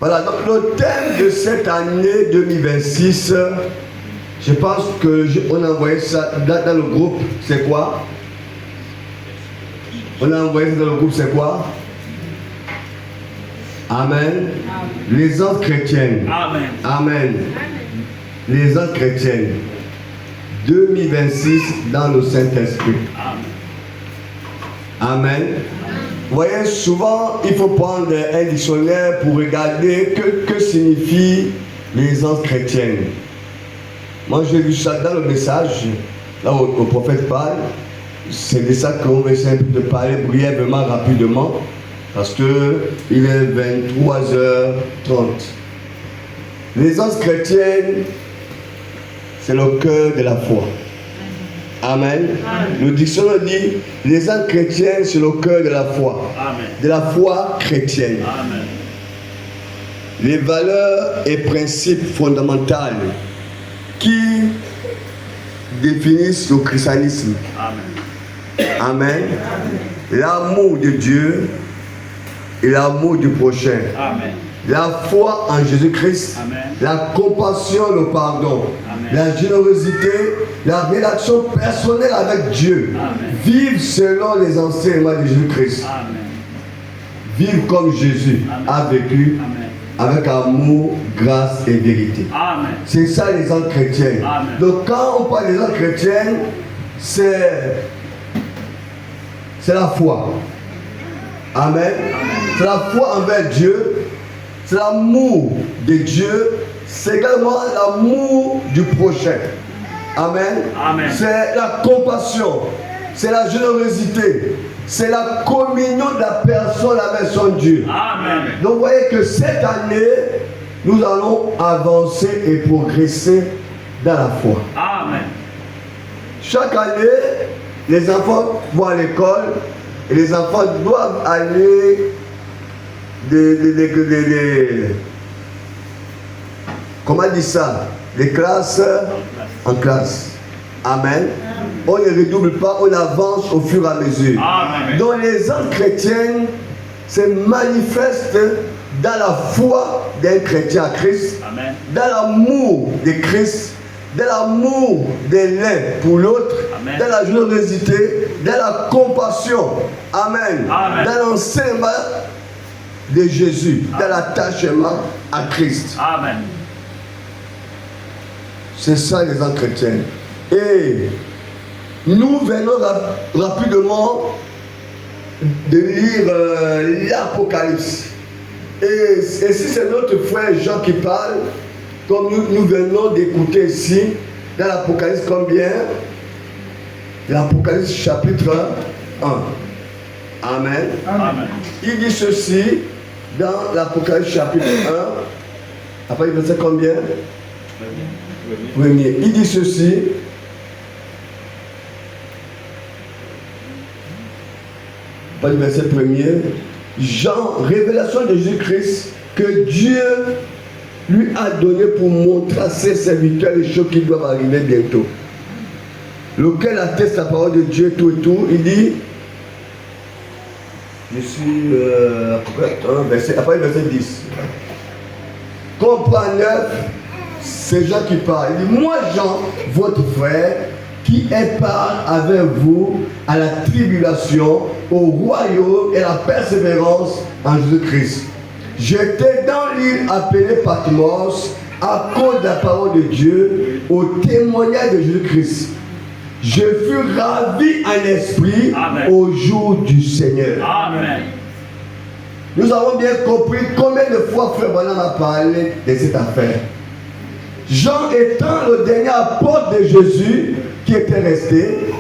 Voilà, donc le thème de cette année 2026, je pense qu'on a envoyé ça dans le groupe, c'est quoi? On a envoyé ça dans le groupe, c'est quoi? Amen. Les anges chrétiennes. Amen. Amen. Les anges chrétiennes. 2026 dans le Saint-Esprit. Amen. Amen. Vous voyez, souvent, il faut prendre un dictionnaire pour regarder que signifient les anges chrétiennes. Moi, j'ai vu ça dans le message, là où le prophète parle. C'est de ça qu'on va essayer de parler brièvement, rapidement, parce qu'il est 23h30. Les anges chrétiennes, c'est le cœur de la foi. Amen. Le dictionnaire dit, les âmes chrétiennes, c'est le cœur de la foi. Amen. De la foi chrétienne. Amen. Les valeurs et principes fondamentaux qui définissent le christianisme. Amen. Amen. L'amour de Dieu et l'amour du prochain. Amen. La foi en Jésus-Christ, la compassion, le pardon, la générosité, la relation personnelle avec Dieu. Amen. Vivre selon les enseignements de Jésus-Christ. Vivre comme Jésus a vécu, avec amour, grâce et vérité. C'est ça les âmes chrétiennes. Amen. Donc quand on parle des âmes chrétiennes, c'est la foi. Amen. C'est la foi envers Dieu. C'est l'amour de Dieu, c'est également l'amour du prochain. Amen. Amen. C'est la compassion, c'est la générosité, c'est la communion de la personne avec son Dieu. Amen. Donc vous voyez que cette année, nous allons avancer et progresser dans la foi. Amen. Chaque année, les enfants vont à l'école et les enfants doivent aller comment dit ça? Les classes en classe. Amen. On ne redouble pas, on avance au fur et à mesure. Amen. Donc les âmes chrétiennes se manifestent dans la foi d'un chrétien à Christ, Amen. dans l'amour de Christ, dans l'amour de l'un pour l'autre, dans la générosité, dans la compassion. Amen. Amen. Dans l'enseignement de Jésus, dans l'attachement à Christ. Amen. C'est ça les âmes chrétiennes. Et nous venons rapidement de lire l'Apocalypse. Et si c'est notre frère Jean qui parle, comme nous venons d'écouter ici, dans l'Apocalypse combien? L'Apocalypse chapitre 1. Amen. Amen. Il dit ceci dans l'Apocalypse chapitre 1. Après il verset combien? Premier. Il dit ceci. Pas le verset premier. Jean, révélation de Jésus-Christ que Dieu lui a donné pour montrer à ses serviteurs les choses qui doivent arriver bientôt. Lequel atteste la parole de Dieu tout et tout. Il dit, je suis après le verset 10. Comprends 9, c'est Jean qui parle. Il dit, moi Jean, votre frère, qui est part avec vous à la tribulation, au royaume et à la persévérance en Jésus-Christ. J'étais dans l'île appelée Patmos à cause de la parole de Dieu, au témoignage de Jésus-Christ. Je fus ravi en esprit. Amen. Au jour du Seigneur. Amen. Nous avons bien compris combien de fois Frère Branham a parlé de cette affaire. Jean étant le dernier apôtre de Jésus qui était resté,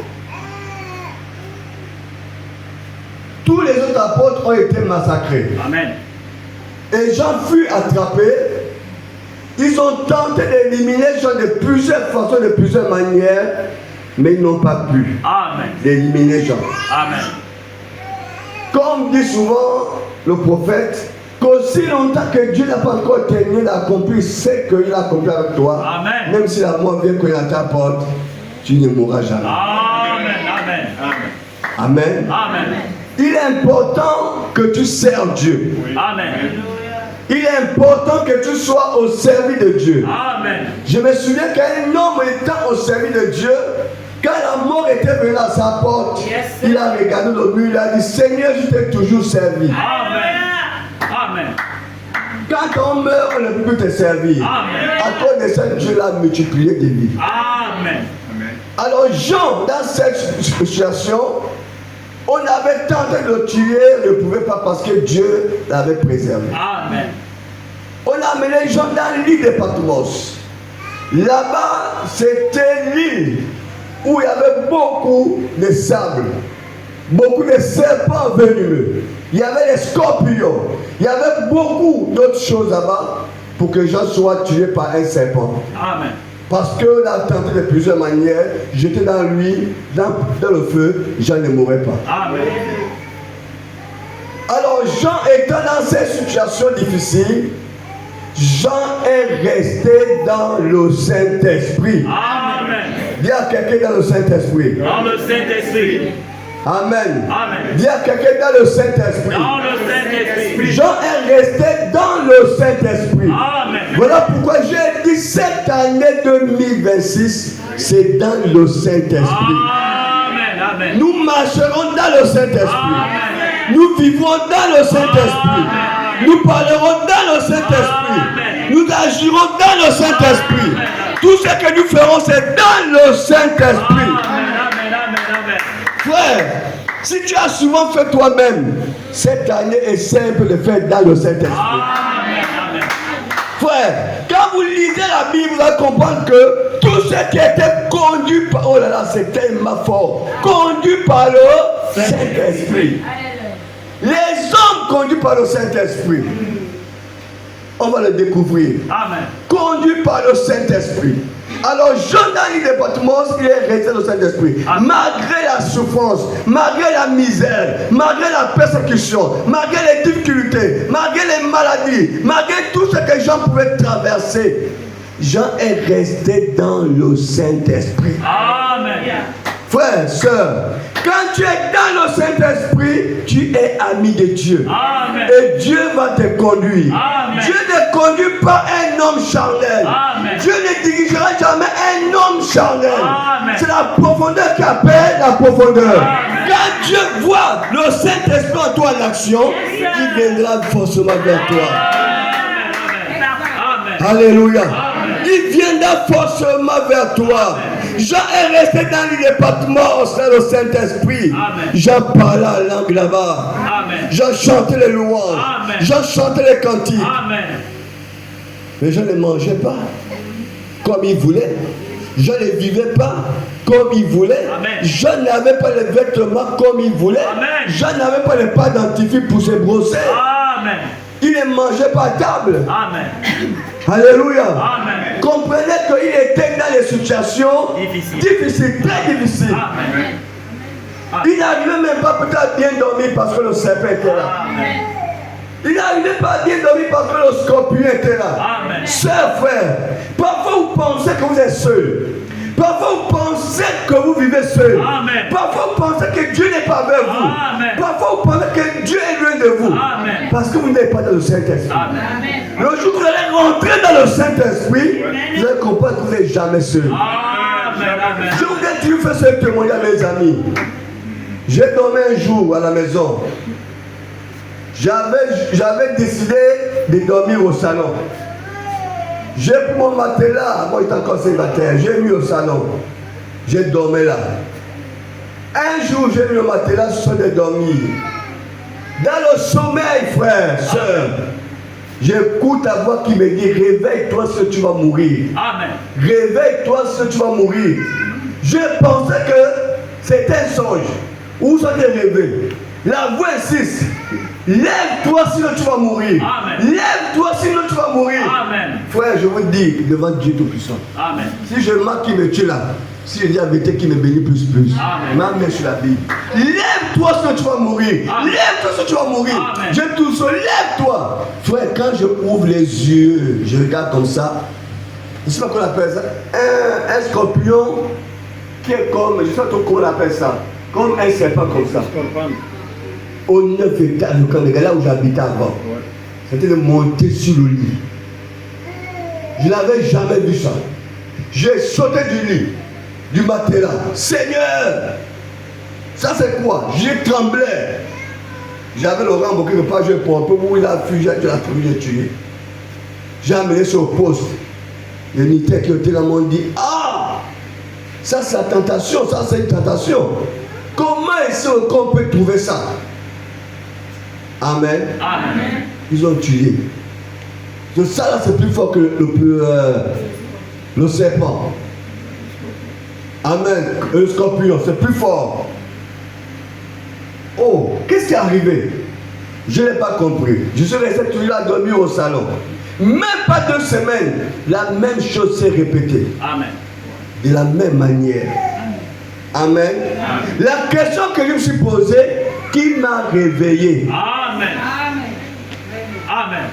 tous les autres apôtres ont été massacrés. Amen. Et Jean fut attrapé. Ils ont tenté d'éliminer Jean de plusieurs façons, de plusieurs manières, mais ils n'ont pas pu d'éliminer Jean. Amen. Comme dit souvent le prophète, qu'aussi longtemps que Dieu n'a pas encore terminé d'accomplir ce qu'il a accompli avec toi, Amen. Même si la mort vient cogner à ta porte, tu ne mourras jamais. Amen. Amen. Amen. Amen. Il est important que tu serves Dieu. Amen. Il est important que tu sois au service de Dieu. Amen. Je me souviens qu'un homme étant au service de Dieu, quand la mort était venue à sa porte, il a regardé le mur, il a dit, Seigneur, je t'ai toujours servi. Amen. Amen. Quand on meurt, on ne peut plus te servir. Amen. À cause de ça, Dieu l'a multiplié de vie. Amen. Alors Jean, dans cette situation, on avait tenté de le tuer, on ne pouvait pas parce que Dieu l'avait préservé. Amen. On a amené Jean dans l'île de Patmos. Là-bas, c'était l'île où il y avait beaucoup de sable, beaucoup de serpents venimeux. Il y avait des scorpions. Il y avait beaucoup d'autres choses là-bas pour que Jean soit tué par un serpent. Amen. Parce que l'a tenté de plusieurs manières, jeter dans lui, dans le feu, Jean ne mourrait pas. Amen. Alors Jean étant dans cette situation difficile, Jean est resté dans le Saint-Esprit. Amen. Dis à quelqu'un dans le Saint-Esprit. Dans le Saint-Esprit. Amen. Amen. Dis à quelqu'un dans le Saint-Esprit. Dans le Saint-Esprit. Jean est resté dans le Saint-Esprit. Amen. Voilà pourquoi j'ai dit cette année 2026, c'est dans le Saint-Esprit. Amen. Amen. Nous marcherons dans le Saint-Esprit. Amen. Nous vivrons dans le Saint-Esprit. Nous parlerons dans le Saint-Esprit. Nous agirons dans le Saint-Esprit. Tout ce que nous ferons, c'est dans le Saint-Esprit. Amen. Amen. Amen. Frère, si tu as souvent fait toi-même, cette année est simple de faire dans le Saint-Esprit. Amen. Amen. Frère, quand vous lisez la Bible, vous allez comprendre que tout ce qui était conduit par... Oh là là, c'est tellement fort. Conduit par le Saint-Esprit. Les hommes conduits par le Saint-Esprit. On va le découvrir. Amen. Conduit par le Saint-Esprit. Alors Jean dans l'île de Patmos, il est resté dans le Saint-Esprit. Malgré la souffrance, malgré la misère, malgré la persécution, malgré les difficultés, malgré les maladies, malgré tout ce que Jean pouvait traverser, Jean est resté dans le Saint-Esprit. Amen. Frère, soeur, quand tu es dans le Saint-Esprit, tu es ami de Dieu. Amen. Et Dieu va te conduire. Amen. Dieu ne conduit pas un homme charnel. Amen. Dieu ne dirigera jamais un homme charnel. Amen. C'est la profondeur qui appelle la profondeur. Amen. Quand Dieu voit le Saint-Esprit en toi en action, il viendra forcément vers toi. Amen. Alléluia. Il viendra forcément vers toi. Jean est resté dans l'île de Patmos, dans le Saint-Esprit. Amen. Jean parlait la langue là-bas. Amen. Jean chantait les louanges. Amen. Jean chantait les cantiques. Amen. Mais Jean ne mangeait pas comme il voulait. Jean ne vivait pas comme il voulait. Amen. Jean n'avait pas les vêtements comme il voulait. Amen. Jean n'avait pas les pâtes dentifrices pour se brosser. Amen. Il ne mangeait pas à table. Amen. Alléluia. Amen. Comprenez qu'il était dans des situations difficiles, très difficiles. Amen. Il n'arrivait même pas peut-être à bien dormir parce que le serpent était là. Amen. Il n'arrivait pas à bien dormir parce que le scorpion était là. Amen. Sœur, frère, parfois vous pensez que vous êtes seul. Parfois vous pensez que vous vivez seul. Amen. Parfois vous pensez que Dieu n'est pas avec vous. Amen. Parfois vous pensez que Dieu est loin de vous. Amen. Parce que vous n'êtes pas dans le Saint-Esprit. Amen. Le jour où vous allez rentrer dans le Saint-Esprit, vous allez comprendre que vous n'êtes jamais seul. Amen. Amen. Je voudrais toujours faire ce témoignage, mes amis. J'ai dormi un jour à la maison. J'avais décidé de dormir au salon. J'ai pris mon matelas, moi j'étais encore célibataire, j'ai mis au salon. J'ai dormi là. Un jour, j'ai mis le matelas sur de dormir. Dans le sommeil, frère, soeur, j'écoute ta voix qui me dit, réveille-toi si tu vas mourir. Amen. Réveille-toi si tu vas mourir. Je pensais que c'était un songe. Où ça t'est rêvé? La voix insiste. Lève-toi sinon tu vas mourir. Amen. Lève-toi sinon tu vas mourir. Amen. Frère, je vous dis devant Dieu Tout-Puissant. Amen. Si je marque qui me tue là, si je dis la vérité qui me bénit plus. Amen. Ma main sur la Bible. Lève-toi sinon tu vas mourir. Amen. Lève-toi sinon tu vas mourir. Amen. Je touche, lève-toi. Frère, quand je ouvre les yeux, je regarde comme ça. Je ne sais pas comment on appelle ça. Un scorpion qui est comme, je ne sais pas comment on appelle ça. Comme un serpent comme ça. Au 9 étages, là où j'habitais avant. c'était de monter sur le lit. Je n'avais jamais vu ça. J'ai sauté du lit, du matelas. Seigneur, ça c'est quoi? J'ai tremblé. J'avais Laurent Bokeh de pas jouer pour un peu où il a fui, j'ai la trouvé, j'ai tué. J'ai amené sur le poste. Les militaires qui étaient là m'ont dit, ah, ça c'est la tentation, ça c'est une tentation. Comment est-ce qu'on peut trouver ça? Amen. Amen. Ils ont tué. Donc ça là c'est plus fort que le serpent. Amen. Et le scorpion, c'est plus fort. Oh, qu'est-ce qui est arrivé? Je n'ai pas compris. Je suis resté toujours là dormir au salon. Même pas 2 semaines, la même chose s'est répétée. Amen. De la même manière. Amen. Amen. La question que je me suis posée, qui m'a réveillé? Amen. Amen.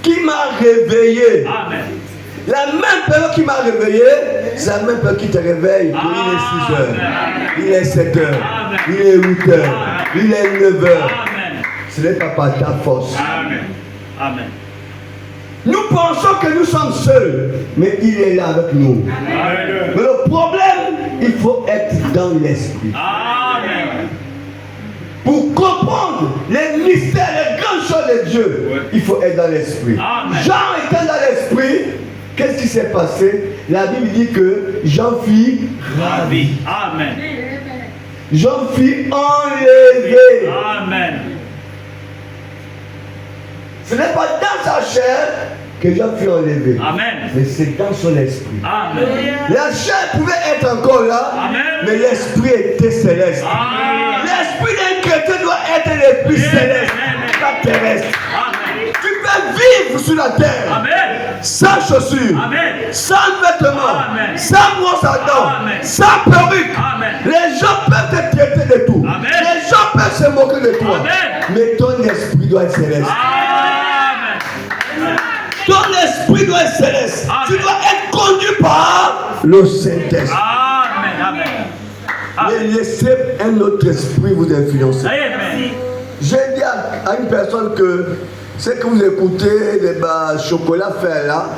Qui m'a réveillé? Amen. La même personne qui m'a réveillé, c'est la même personne qui te réveille. Il est 6 heures, il est 7 heures, il est 8 heures, il est 9 heures. Amen. Ce n'est pas par ta force. Amen. Amen. Nous pensons que nous sommes seuls, mais il est là avec nous. Amen. Mais le problème, il faut être dans l'esprit. Amen. Pour comprendre les mystères, les grandes choses de Dieu, il faut être dans l'esprit. Amen. Jean étant dans l'esprit, qu'est-ce qui s'est passé? La Bible dit que Jean fut ravi. Amen. Jean fut enlevé. Amen. Ce n'est pas dans sa chair que Jean fut enlevé. Amen. Mais c'est dans son esprit. Amen. La chair pouvait être encore là, Amen. mais l'esprit était céleste. Amen. L'esprit d'un chrétien doit être l'esprit céleste, pas terrestre. Amen. Tu peux vivre sur la terre Amen. sans chaussures, Amen. sans vêtements, Amen. sans brosse à dents, Amen. sans perruque. Amen. Les gens peuvent te traiter de tout. Amen. Les gens peuvent se moquer de toi. Amen. Mais ton esprit doit être céleste. Amen. Ton esprit doit être céleste. Amen. Tu dois être conduit par le Saint-Esprit. Amen. Amen. Et laissez un autre esprit vous influencer. Amen. J'ai dit à une personne que ce que vous écoutez, les chocolats faits là,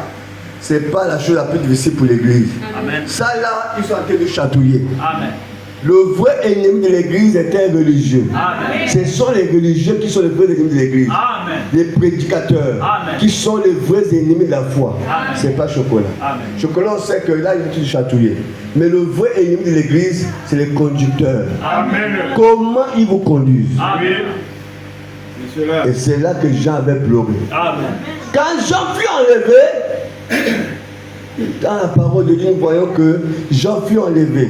c'est pas la chose la plus difficile pour l'église. Amen. Ça là, ils sont en train de chatouiller. Amen. Le vrai ennemi de l'église était un religieux. Amen. Ce sont les religieux qui sont les vrais ennemis de l'église. Amen. Les prédicateurs Amen. qui sont les vrais ennemis de la foi. Amen. C'est pas chocolat. Amen. Chocolat, on sait que là, il est chatouillé. Mais le vrai ennemi de l'église, c'est les conducteurs. Amen. Comment ils vous conduisent? Amen. Et c'est là que Jean avait pleuré. Amen. Quand Jean fut enlevé, dans la parole de Dieu, nous voyons que Jean fut enlevé.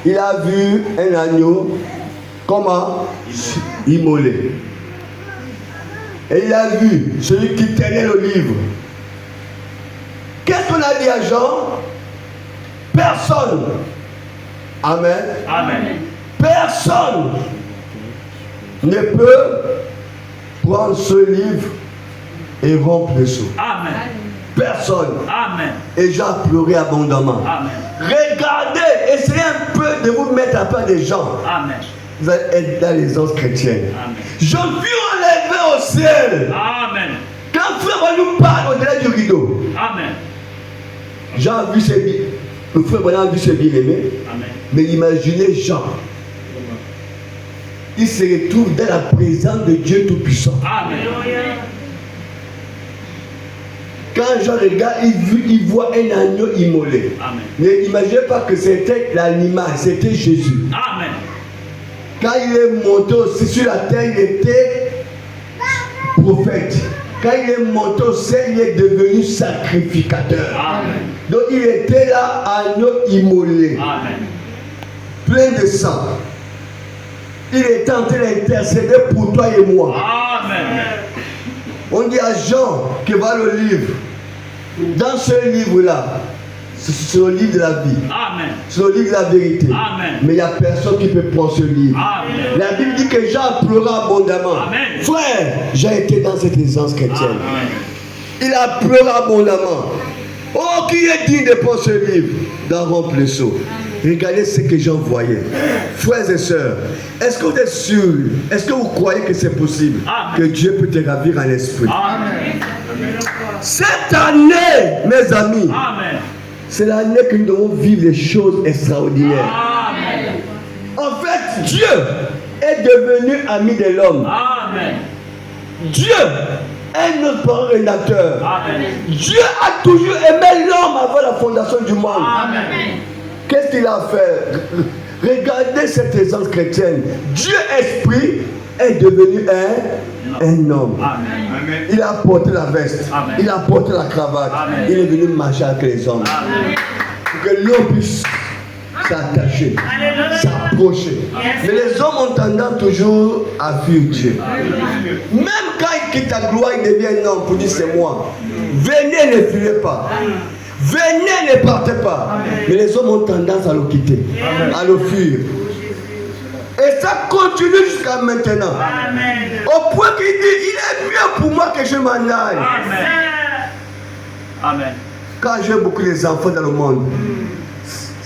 Il a vu un agneau, comment? Immolé. Et il a vu celui qui tenait le livre. Qu'est-ce qu'on a dit à Jean? Personne. Amen. Amen. Personne ne peut prendre ce livre et rompre le sceau. Amen. Personne. Amen. Et Jean a pleuré abondamment. Amen. Regardez, essayez un peu de vous mettre à part des gens. Amen. Vous allez être dans les anges chrétiens. Amen. Je fus enlevé au ciel. Amen. Quand frère nous parle au-delà du rideau, Amen. Jean a vu ses bien, le frère Branham a vu ses bien-aimés. Amen. Mais imaginez Jean. Il se retrouve dans la présence de Dieu Tout-Puissant. Amen. Quand Jean regarde, il voit un agneau immolé. Amen. Ne imaginez pas que c'était l'animal, c'était Jésus. Amen. Quand il est monté aussi sur la terre, il était prophète. Quand il est monté au ciel, il est devenu sacrificateur. Amen. Donc il était là, agneau immolé, Amen. plein de sang. Il était en train d'intercéder pour toi et moi. Amen. On dit à Jean que va le livre. Dans ce livre-là, c'est le livre de la vie. Amen. C'est le livre de la vérité. Amen. Mais il n'y a personne qui peut prendre ce livre. Amen. La Bible dit que Jean pleura abondamment. Amen. Frère, Jean était dans cette aisance chrétienne. Amen. Il a pleuré abondamment. Oh, qui est digne de prendre ce livre? D'en rompre le sceau. Regardez ce que j'ai envoyé. Frères et sœurs, est-ce que vous êtes sûrs, est-ce que vous croyez que c'est possible que Dieu peut te ravir en esprit? Amen. Cette année, mes amis, Amen. c'est l'année que nous devons vivre des choses extraordinaires. Amen. En fait, Dieu est devenu ami de l'homme. Amen. Dieu est notre parent rédacteur. Amen. Dieu a toujours aimé l'homme avant la fondation du monde. Amen. Qu'est-ce qu'il a fait? Regardez cette aisance chrétienne. Dieu esprit est devenu un homme. Amen. Il a porté la veste. Amen. Il a porté la cravate. Amen. Il est venu marcher avec les hommes. Amen. Pour que l'homme puisse s'attacher, s'approcher. Mais les hommes ont tendance toujours à fuir Dieu. Même quand il quitte la gloire, il devient un homme pour dire c'est moi. Venez, ne fuyez pas. Venez, ne partez pas. Mais les hommes ont tendance à le quitter, à le fuir. Et ça continue jusqu'à maintenant. Au point qu'il dit, il est mieux pour moi que je m'en aille. Amen. Amen. Quand j'ai beaucoup d'enfants dans le monde,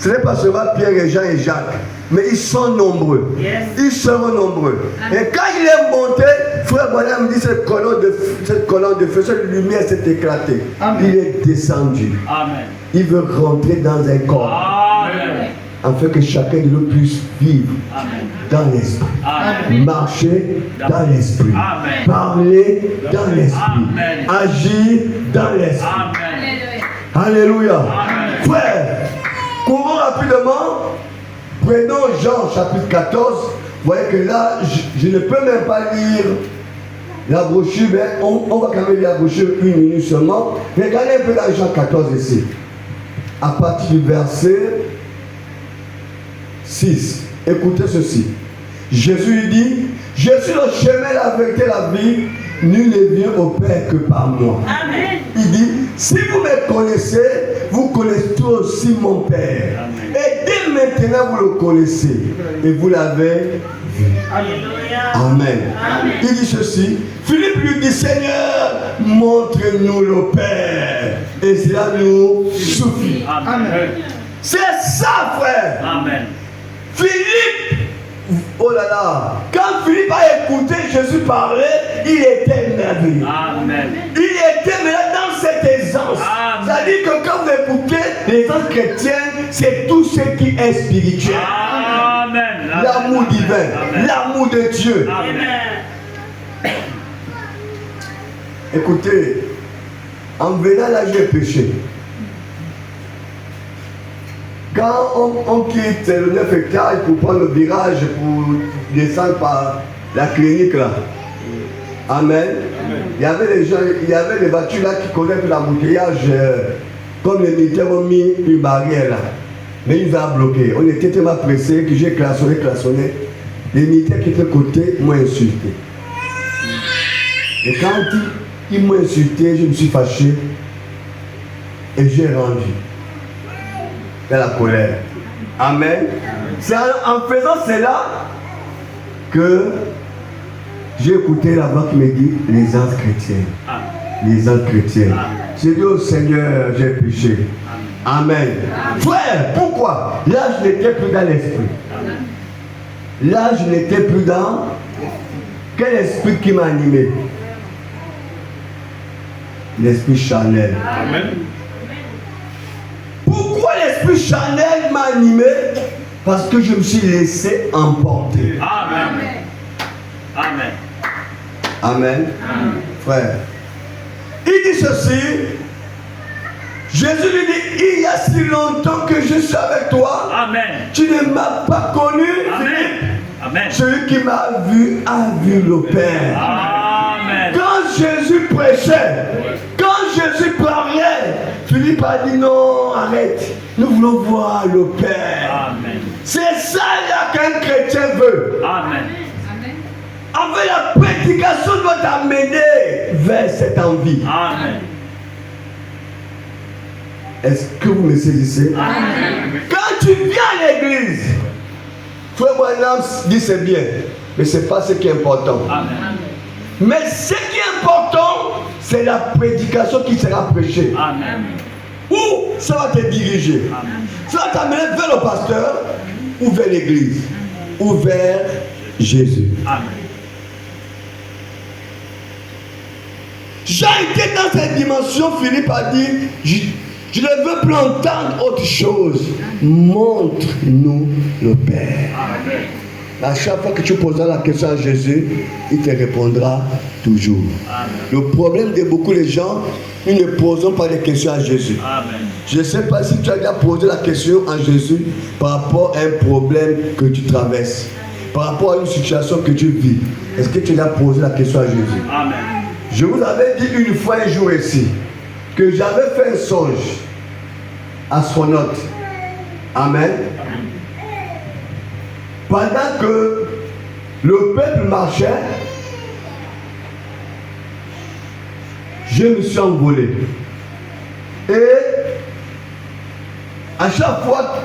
ce n'est pas seulement Pierre et Jean et Jacques, mais ils sont nombreux. Ils seront nombreux. Et quand il est monté, frère Bonham me dit cette colonne de feu, cette lumière s'est éclatée. Il est descendu. Amen. Il veut rentrer dans un corps, Amen. afin que chacun de nous puisse vivre Amen. dans l'esprit, Amen. marcher dans l'esprit, Amen. parler dans l'esprit, Amen. agir dans l'esprit. Amen. Alléluia. Amen. Frère, courons rapidement. Prenons Jean chapitre 14. Vous voyez que là, je ne peux même pas lire la brochure, mais on va quand même lire la brochure une minute seulement. Regardez un peu dans Jean 14 ici. À partir du verset 6. Écoutez ceci. Jésus lui dit, je suis le chemin, la vérité, la vie. Nul ne vient au Père que par moi. Amen. Il dit, si vous me connaissez, vous connaissez aussi mon Père. Amen. Et dès maintenant, vous le connaissez. Et vous l'avez vu. Alléluia. Amen. Amen. Il dit ceci. Philippe lui dit, Seigneur, montre-nous le Père. Et cela nous suffit. Amen. C'est ça, frère. Amen. Philippe, oh là là, quand Philippe a écouté Jésus parler, il était merveilleux. Amen. Il était maintenant dans cette aisance. Amen. C'est-à-dire que quand vous écoutez l'aisance chrétienne, c'est tout ce qui est spirituel. Amen. L'amour divin, Amen. l'amour de Dieu. Amen. Écoutez, en venant là, j'ai péché. Quand on quitte le 9 hectares pour prendre le virage, pour descendre par la clinique là, Amen. Il y avait des gens, il y avait des voitures là qui connaissent l'embouteillage, comme les militaires ont mis une barrière là. Mais il va bloquer. On était tellement pressés que j'ai klaxonné. Les militaires qui étaient côté m'ont insulté. Et quand ils m'ont insulté, je me suis fâché et j'ai rendu dans la colère. Amen. C'est en faisant cela que j'ai écouté la voix qui me dit l'aisance chrétienne. L'aisance chrétienne. J'ai dit au Seigneur, j'ai péché. Amen. Frère, pourquoi? Là, je n'étais plus dans l'esprit. Là, je n'étais plus dans quel esprit qui m'a animé? L'esprit charnel. Amen. Pourquoi l'esprit charnel m'a animé? Parce que je me suis laissé emporter. Amen. Amen. Amen. Frère. Il dit ceci. Jésus lui dit, il y a si longtemps que je suis avec toi. Amen. Tu ne m'as pas connu. Amen. Amen. Celui qui m'a vu a vu le Père. Amen. Quand Jésus prêchait, quand Jésus parlait, Philippe a dit non, arrête. Nous voulons voir le Père. Amen. C'est ça là qu'un chrétien veut. Amen. Avec la prédication doit t'amener vers cette envie. Amen. Est-ce que vous me saisissez? Amen. Quand tu viens à l'église, frère Branham dit c'est bien, mais ce n'est pas ce qui est important. Amen. Mais ce qui est important, c'est la prédication qui sera prêchée. Amen. Où ça va te diriger? Amen. Ça va t'amener vers le pasteur ou vers l'église ou vers Jésus. Amen. J'ai été dans cette dimension, Philippe a dit, je ne veux plus entendre autre chose. Montre-nous le Père. Amen. À chaque fois que tu poseras la question à Jésus, il te répondra toujours. Amen. Le problème de beaucoup de gens, ils ne posent pas de questions à Jésus. Amen. Je ne sais pas si tu as déjà posé la question à Jésus par rapport à un problème que tu traverses, par rapport à une situation que tu vis. Est-ce que tu as posé la question à Jésus? Amen. Je vous avais dit une fois un jour ici que j'avais fait un songe astronaute. Amen. Pendant que le peuple marchait, je me suis envolé. Et à chaque fois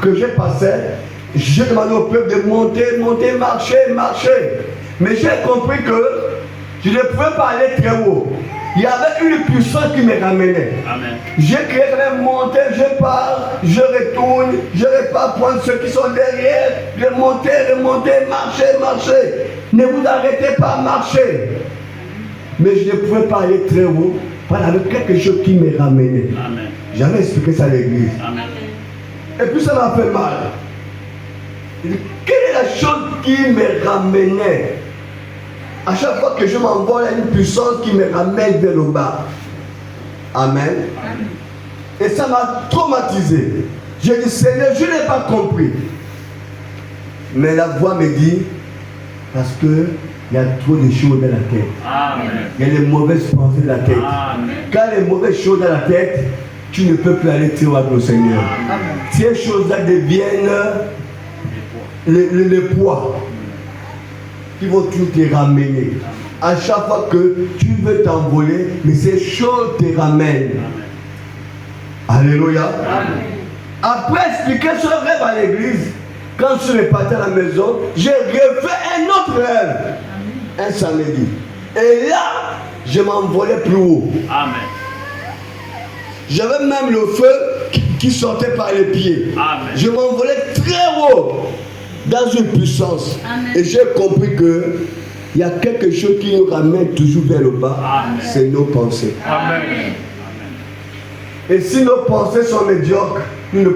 que je passais, je demandais au peuple de monter, monter, marcher, marcher. Mais j'ai compris que je ne pouvais pas aller très haut. Il y avait une puissance qui me ramenait. Amen. J'ai créé quand même monter, je pars, je retourne, je repars prendre ceux qui sont derrière, remonter, remonter, marcher, marcher. Ne vous arrêtez pas à marcher. Mais je ne pouvais pas aller très haut, parce qu'il y avait quelque chose qui me ramenait. Amen. J'avais expliqué ça à l'église. Amen. Et puis ça m'a fait mal. Quelle est la chose qui me ramenait? À chaque fois que je m'envole, il y a une puissance qui me ramène vers le bas. Amen. Et ça m'a traumatisé. J'ai dit, Seigneur, je n'ai pas compris. Mais la voix me dit, parce qu'il y a trop de choses dans la tête. Amen. Il y a les mauvaises pensées dans la tête. Amen. Quand les mauvaises choses dans la tête, tu ne peux plus aller très haut avec le Seigneur. Ces choses-là deviennent les poids qui vont tout te ramener. À chaque fois que tu veux t'envoler, mais ces choses te ramènent. Alléluia. Après expliquer ce rêve à l'église, quand je suis reparti à la maison, j'ai refait un autre rêve. Un samedi. Et là, je m'envolais plus haut. Amen. J'avais même le feu qui sortait par les pieds. Amen. Je m'envolais très haut dans une puissance. Amen. Et j'ai compris que il y a quelque chose qui nous ramène toujours vers le bas. Amen. C'est nos pensées. Amen. Et si nos pensées sont médiocres,